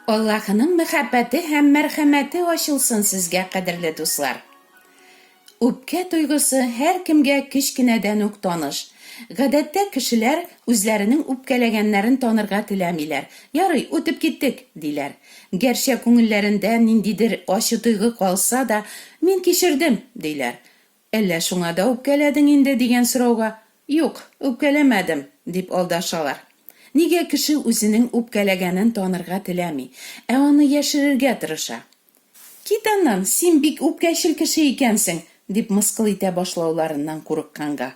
Аллаһның мәхәббәте һәм мәрхәмәте ачылсын сезгә, кадерле дуслар. Үпкә тойгысы һәр кемгә кечкенәдән үк таныш. Гадәттә кешеләр үзләренең үпкәләгәннәрен танырга теләмиләр. Ярый, үтеп киттек, диләр. Гәрчә күңелләрендә ниндидер ачы тойгы калса да, мин кичердем, диләр. Әллә шуңа да үпкәләдең инде дигән сорауга, юк, үпкәләмәдем, дип алдашалар. Нигә кеше үзенең үпкәләгәнен танырга теләми, ә аны яшерергә тырыша? Кит аннан, син бик үпкәчел кеше икәнсең, дип мыскыл итә башлауларыннан курыкканга.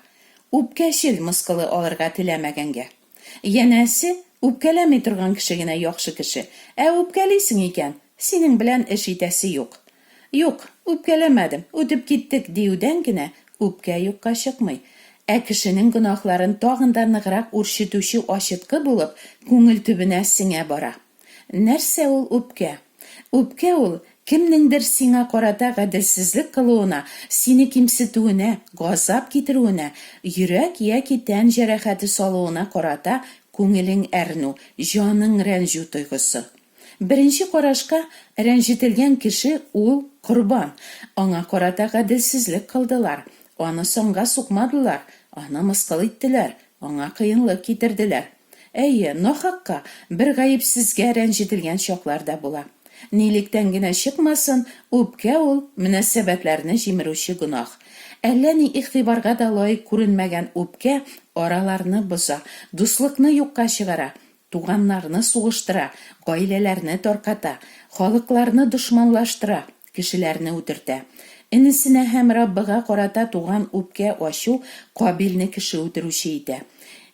Үпкәчел мыскылы алырга теләмәгәнгә. Янәсе, үпкәләми торган кеше генә яхшы кеше, ә үпкәлисең икән, синең белән эш итәсе юк. Юк, үпкәләмәдем, үтеп киттек диюдән генә үпкә юкка чыкмый. Ә кешенең гөнаһларын тагын да ныграк үрчетүче ачыткы булып, күңел төбенә сеңә бара. Нәрсә ул үпкә? Үпкә ул кемнеңдер сиңа карата гаделсезлек кылуына, сине кимсетүенә, газап китерүенә, йөрәк яки тән җәрәхәте салуына карата күңелең әрнү, җаның рәнҗү тойгысы. Беренче карашка рәнҗетелгән кеше ул корбан. Аңа карата гаделсезлек кылдылар. Аны соңга сукмадылар, аны мыскыл иттеләр, аңа кыенлык китерделәр. Әйе, нахакка бер гаепсезгә рәнҗетелгән чаклар да була. Нилектән генә чыкмасын, үпкә ул мөнәсәбәтләрне җимерүче гөнаһ. Әллә ни игътибарга да лаек күренмәгән үпкә араларны боза, дуслыкны юкка чыгара, туганнарны сугыштыра, гаиләләрне тарката, халыкларны дошманлаштыра, кешеләрне үтертә. Инесенә һәм Раббыга карата туган үпкә ачу Кабилне кеше үтерүче итә.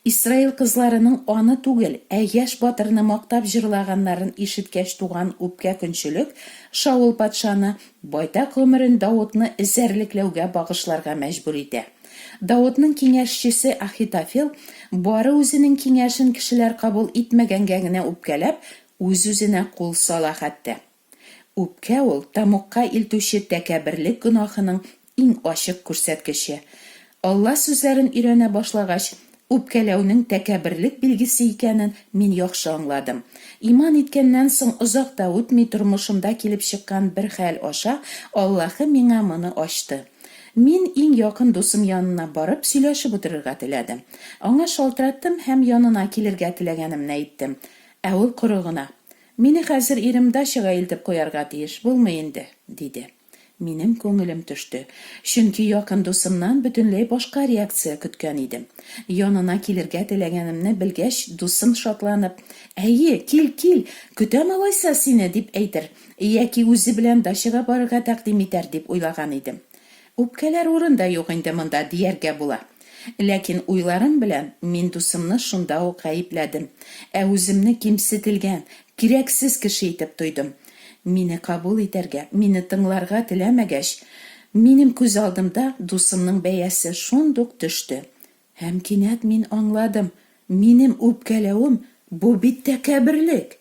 Исраил кызларының аны түгел, ә яшь батырны мактап җырлаганнарын ишеткәч туган үпкә көнчелек Шаул патшаны байтак гомерен Давудны эзәрлекләүгә багышларга мәҗбүр итә. Давудның киңәшчесе Ахитофел бары үзенең киңәшен кешеләр кабул итмәгәнгә генә үпкәләп, үз-үзенә кул сала хәтта. Үпкә ул тамукка илтүче тәкәбберлек гөнаһының иң ачык күрсәткече. Алла сүзләрен өйрәнә башлагач, үпкәләүнең тәкәбберлек билгесе икәнен мин яхшы аңладым. Иман иткәннән соң озак та үтми тормышымда килеп чыккан бер хәл аша Аллаһы миңа моны ачты. Мин иң якын дусым янына барып сөйләшеп утырырга теләдем. Аңа шалтыраттым һәм янына килергә теләгәнемне әйттем. Ә ул коры гына: «Мине хәзер ирем дачага илтеп куярга тиеш, булмый инде», диде. Минем күңелем төште, чөнки якын дусымнан бөтенләй башка реакция көткән идем. Янына килергә теләгәнемне белгәч, дусым шатланып: «Әйе, кил, көтәм алайса сине», дип әйтер, яки үзе белән дачага барырга тәкъдим итәр дип уйлаган идем. Үпкәләр урында юк инде монда дияргә була. Ләкин уйларым белән мин дусымны шунда ук гаепләдем, ә үземне кимсетелгән, кирәксез кеше итеп тойдым. Мине кабул итәргә, мине тыңларга теләмәгәч, минем күз алдымда дусымның бәясе шундук төште. Һәм кинәт мин аңладым, минем үпкәләвем бу бит тәкәбберлек.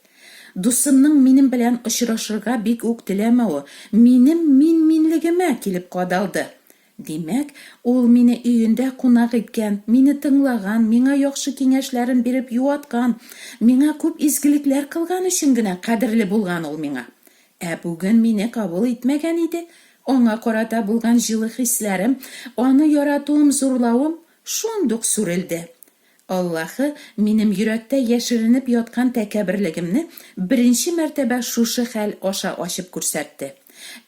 Дусымның минем белән очрашырга бик үк теләмәве минлегемә килеп кадалды. Димәк, ул мине өендә кунак иткән, мине тыңлаган, миңа яхшы киңәшләрен биреп юаткан, миңа күп изгелекләр кылган өчен генә кадерле булган ул миңа. Ә бүген мине кабул итмәгән иде. Аңа карата булган җылы хисләрем, аны яратуым, зурлавым шундук сүрелде. Аллаһы минем йөрәктә яшеренеп яткан тәкәбберлегемне беренче мәртәбә шушы хәл аша ачып күрсәтте.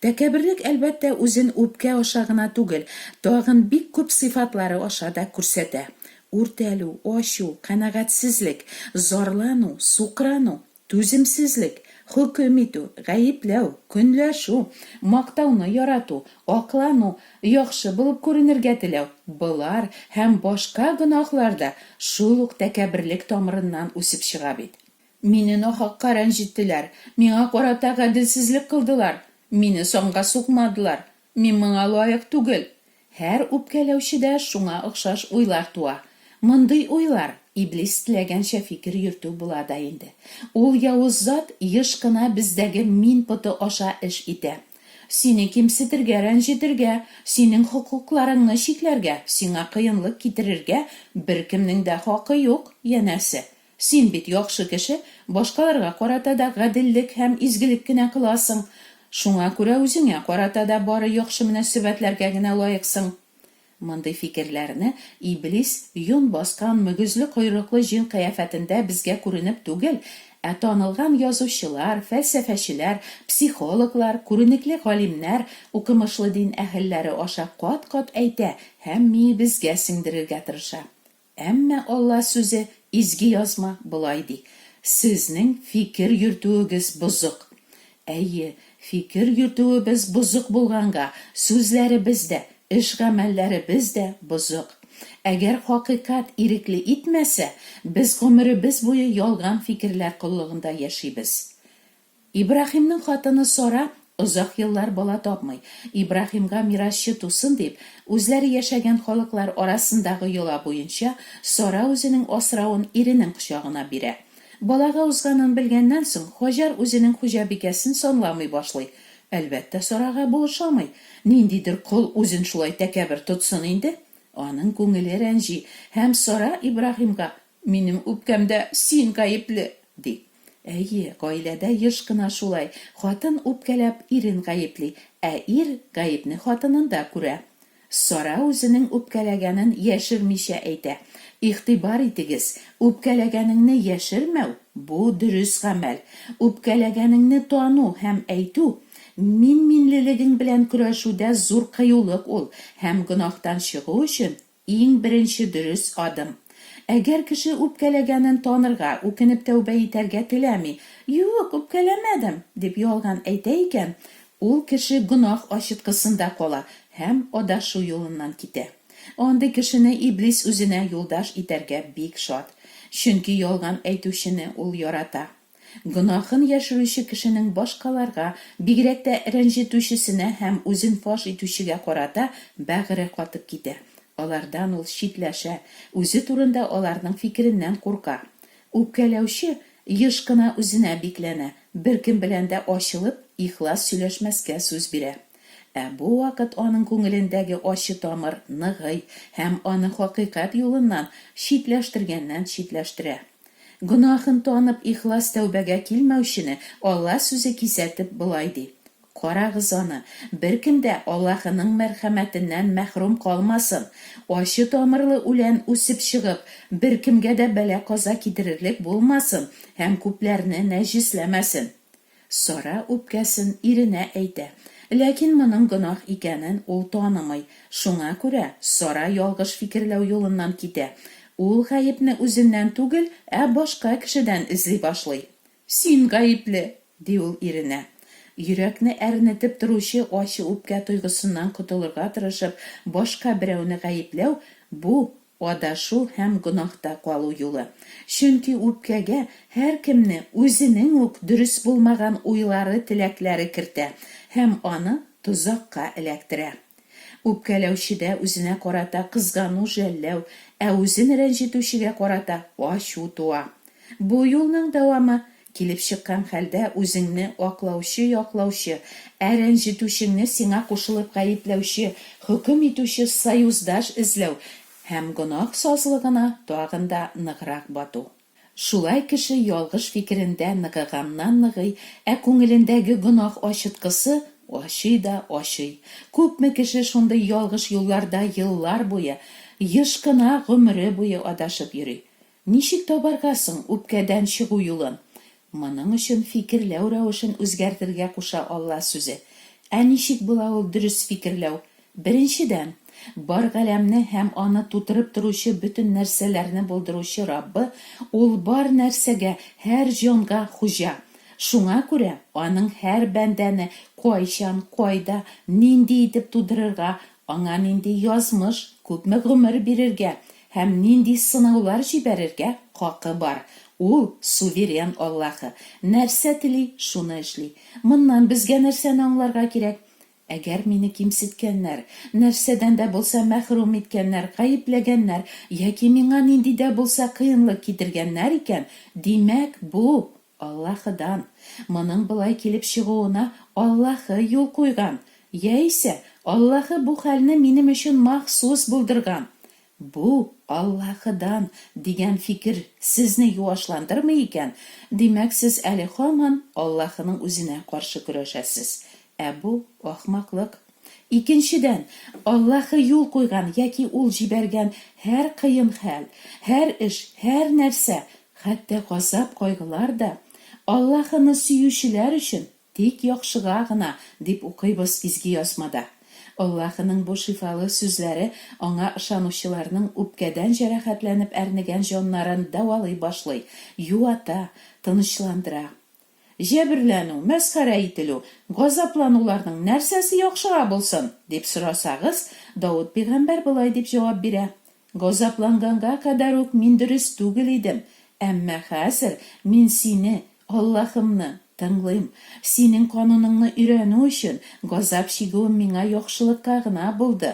Тәкәбберлек әлбәттә үзен үпкә аша гына түгел, тагын бик күп сыйфатлары аша да күрсәтә. Үртәлү, ачу, канәгатьсезлек, зарлану, сукрану, түземсезлек, хөкем итү, гаепләү, көнләшү, мактауны ярату, аклану, яхшы булып күренергә теләү, булар һәм башка гөнаһлар да шул ук тәкәбберлек тамырыннан үсеп чыга бит. Мине нахакка рәнҗеттеләр, миңа карата гаделсезлек кылдылар, мине соңга сукмадылар, мин моңа лаек түгел. Һәр үпкәләүчедә шуңа охшаш уйлар туа. Мондый уйлар Иблис теләгәнчә фикер йөртү була да инде. Ул явыз зат еш кына бездәге мин поты аша эш итә. Сине кимсетергә, рәнҗетергә, синең хокукларыңны чикләргә, сиңа кыенлык китерергә беркемнең дә хакы юк, янәсе. Син бит яхшы кеше, башкаларга карата да гаделлек һәм изгелек кенә кыласың. Шуңа күрә үзеңә карата да бары яхшы мөнәсәбәтләргә генә лаексың. Мондый фикерләрне Иблис юн баскан мөгезле койрыклы җин кыяфәтендә безгә күренеп түгел, ә танылган язучылар, фәлсәфәчеләр, психологлар, күренекле галимнәр, укымышлы дин әһелләре аша кат-кат әйтә һәм миебезгә сеңдерергә тырыша. Әмма Алла сүзе изге язма булай ди: сезнең фикер йөртүегез бозык. Әйе, фикер йөртүебез бозык булганга, сүзләребез дә, эш-гамәлләребез дә бозык. Әгәр хакыйкать ирекле итмәсә, без гомеребез буе ялган фикерләр куллыгында яшибез. Ибраһимның хатыны Сара озак еллар бала тапмый. Ибраһимга мирасчы тусын дип, үзләре яшәгән халыклар арасындагы йола буенча Сара үзенең асравын иренең кочагына бирә. Балага узганын белгәннән соң, Хаҗар үзенең хуҗабикәсен санламый башлый. Әлбәттә, Сарага бу ошамый. Ниндидер кол үзен шулай тәкәбер тотсын инде. Аның күңеле рәнҗи һәм Сара Ибраһимга: "Минем үпкәмдә син гаепле", ди. Әйе, гаиләдә еш кына шулай. Хатын үпкәләп ирен гаепли, ә ир гаепне хатынында күрә. Сара үзенең үпкәләгәнен яшермичә әйтә. Игътибар итегез, үпкәләгәнеңне яшермәү бу дөрес гамәл. Үпкәләгәнеңне тану һәм әйтү минлелегең белән көрәшүдә зур кыюлык ул һәм гөнаһтан чыгу өчен иң беренче дөрес адым. Әгәр кеше үпкәләгәнен танырга, үкенеп тәүбә итәргә теләми, "Юк, үпкәләмәдем", дип ялган әйтә икән, ул кеше гөнаһ ачыткысында кала һәм адашу юлыннан китә. Андый кешене Иблис үзенә юлдаш итәргә бик шат, чөнки ялган әйтүчене ул ярата. Гөнаһын яшерүче кешенең башкаларга, бигрәк тә рәнҗетүчесенә һәм үзен фаш итүчегә карата бәгыре катып китә. Алардан ул читләшә, үзе турында аларның фикереннән курка. Үпкәләүче еш кына үзенә бикләнә, беркем белән дә ачылып, ихлас сөйләшмәскә сүз бирә. Ә бу вакыт аның күңелендәге ачы тамыр ныгый һәм аны хакыйкать юлыннан читләштергәннән читләштерә. Гөнаһын танып ихлас тәүбәгә килмәүчене Алла сүзе кисәтеп булай ди: "Карагыз аны, беркем дә Аллаһының мәрхәмәтеннән мәхрүм калмасын. Ачы тамырлы үлән үсеп чыгып, беркемгә дә бәла-каза китерерлек булмасын һәм күпләрне нәҗисләмәсен." Сара үпкәсен иренә әйтә, ләкин моның гөнаһ икәнен ул танымый. Шуңа күрә Сара ялгыш фикерләү юлыннан китә. Ул гаепне үзеннән түгел, ә башка кешедән эзли башлый. "Син гаепле", ди ул иренә. Йөрәкне әрнетеп торучы ачы үпкә тойгысыннан котылырга тырышып, башка берәүне гаепләү бу адашу һәм гөнаһта калу юлы. Чөнки үпкәгә һәркемне үзенең үк дөрес булмаган уйлары, теләкләре кертә һәм аны тозакка эләктерә. Үпкәләүчедә үзенә карата кызгану, жәлләү, ә үзен рәнҗетүчегә карата ачу туа. Бу юлның дәвамы килеп чыккан хәлдә үзеңне аклаучы, ә рәнҗетүчеңне сиңа кушылып гаепләүче, хөкем итүче союздаш эзләү һәм гөнаһ сазлыгына тагын да ныграк бату. Шулай кеше ялгыш фикерендә ныгыганнан-ныгый, ә күңелендәге гөнаһ ачыткысы ашый да ашый. Күпме кеше шундый ялгыш юлларда еллар буе, еш кына гомере буе адашып йөри. Ничек табарга соң үпкәдән чыгу юлын? Моның өчен фикерләү рәвешен үзгәртергә куша Алла сүзе. Ә ничек була ул дөрес фикерләү? Беренчедән, бар галәмне һәм аны тутырып торучы бөтен нәрсәләрне булдыручы Раббы, ул бар нәрсәгә, һәр җанга хуҗа. Шуңа күрә аның һәр бәндәне кайчан, кайда, нинди итеп тудырырга, аңа нинди язмыш, күпме гомер бирергә һәм нинди сынаулар җибәрергә хакы бар. Ул суверен Аллаһы. Нәрсә тели, шуны эшли. Моннан безгә нәрсәне аңларга кирәк? Әгәр мине кимсеткәннәр, нәрсәдән дә булса мәхрүм иткәннәр, гаепләгәннәр, яки миңа нинди дә булса кыенлык китергәннәр икән, димәк, бу Аллаһыдан. Моның былай килеп чыгуына Аллаһы юл куйган. Яисә Аллаһы бу хәлне минем өчен махсус булдырган. Бу Аллаһыдан дигән фикер сезне юашландырмый икән, димәк сез әле һаман Аллаһының үзенә каршы көрәшәсез. Бу ахмаклык. Икенчедән, Аллаһы юл куйган яки ул җибәргән һәр кыен хәл, һәр эш, һәр нәрсә, хәтта газап кайгылар да Аллаһыны сөючеләр өчен тик яхшыга гына дип укыйбыз изге язмада. Аллаһының бу шифалы сүзләре аңа ышанучыларның үпкәдән җәрәхәтләнеп әрнегән җаннарын дәвалый башлый, юата, тынычландыра. Җәберләнү, мәсхәрә ителү, газаплануларның нәрсәсе яхшыга булсын, дип сорасагыз, Дауд пәйгамбәр булай дип җавап бирә. Газапланганга кадәр үк мин дөрес түгел идем, әмма хәзер мин сине, Аллаһымны, тыңлыйм. Синең кануныңны өйрәнү өчен газап чигүем миңа яхшылыкка гына булды.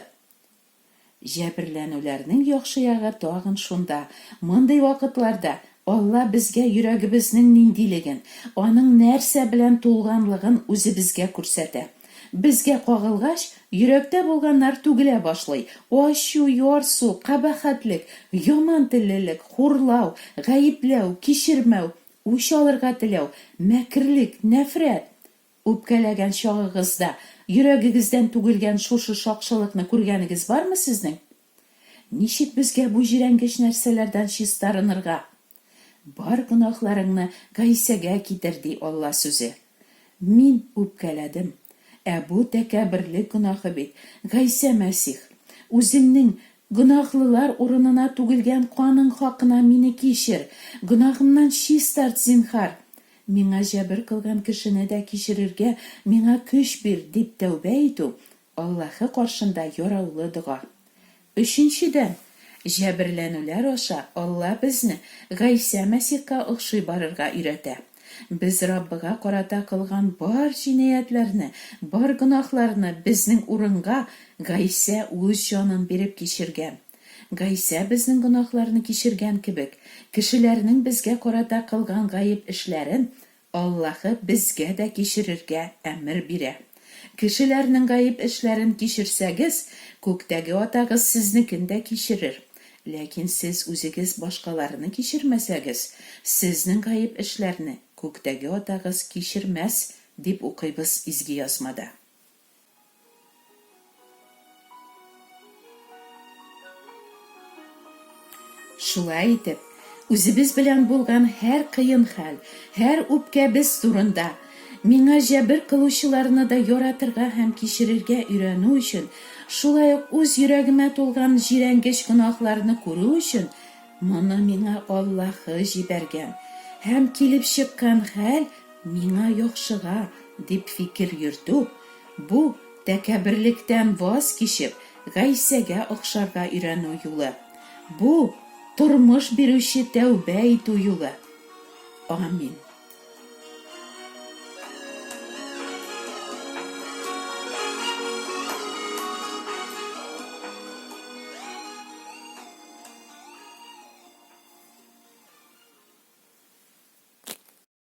Җәберләнүләрнең яхшы ягы тагын шунда. Мондый вакытларда Алла безгә йөрәгебезнең ниндилеген, аның нәрсә белән тулганлыгын үзебезгә күрсәтә. Безгә кагылгач, йөрәктә булганнар түгелә башлый. Ачу, ярсу, кабахәтлек, яман теллелек, хурлау, гаепләү, кичермәү, үч алырга теләү, мәкерлек, нәфрәт. Үпкәләгән чагыгызда йөрәгегездән түгелгән шушы шакшылыкны күргәнегез бармы сезнең? Ничек безгә бу җирәнгеч нәрсәләрдән чистарынырга? Бар гынахларыңны Гайсәгә китер, ди Алла сүзе. Мин үпкәләдем. Бу тәкәбберлек гынахы бит. Гайсә Мәсих, үзеңнең гынахлылар урынына түгелгән каның хакына мине кичер. Гынахымнан чистарт, зинһар. Миңа җәбер кылган кешене дә кичерергә миңа көч бир, дип тәүбә итү Аллаһы каршында яраулы дуга. Өченчедән, җәберләнүләр аша Алла безне Гайсә Мәсихка охшый барырга өйрәтә. Без Раббыга карата кылган бар җинаятьләрне, бар гынахларны безнең урынга Гайсә үз җанын биреп кичергән. Гайсә безнең гынахларны кичергән кебек, кешеләрнең безгә карата кылган гаеп эшләрен Аллаһы безгә дә кичерергә әмер бирә. Кешеләрнең гаеп эшләрен кичерсәгез, күктәге атагыз сезнекен дә кичерер. Ләкин сез үзегез башкаларны кичермәсәгез, сезнең гаеп эшләрне күктәге атагыз кичермәс, дип укыйбыз изге язмада. Шулай итеп, үзебез белән булган һәр кыен хәл, һәр үпкә без турында, миңа җәбер кылучыларны да яратырга һәм кичерергә өйрәнү өчен, шулай ук үз йөрәгемә тулган җирәнгеч гынахларны күрү өчен, моны миңа Аллаһы җибәргән. Һәм килеп чыккан хәл миңа яхшыга, дип фикер йөртү, бу тәкәбберлектән ваз кичеп, Гайсәгә охшарга өйрәнү юлы. Бу тормыш бирүче тәүбә итү юлы. Амин.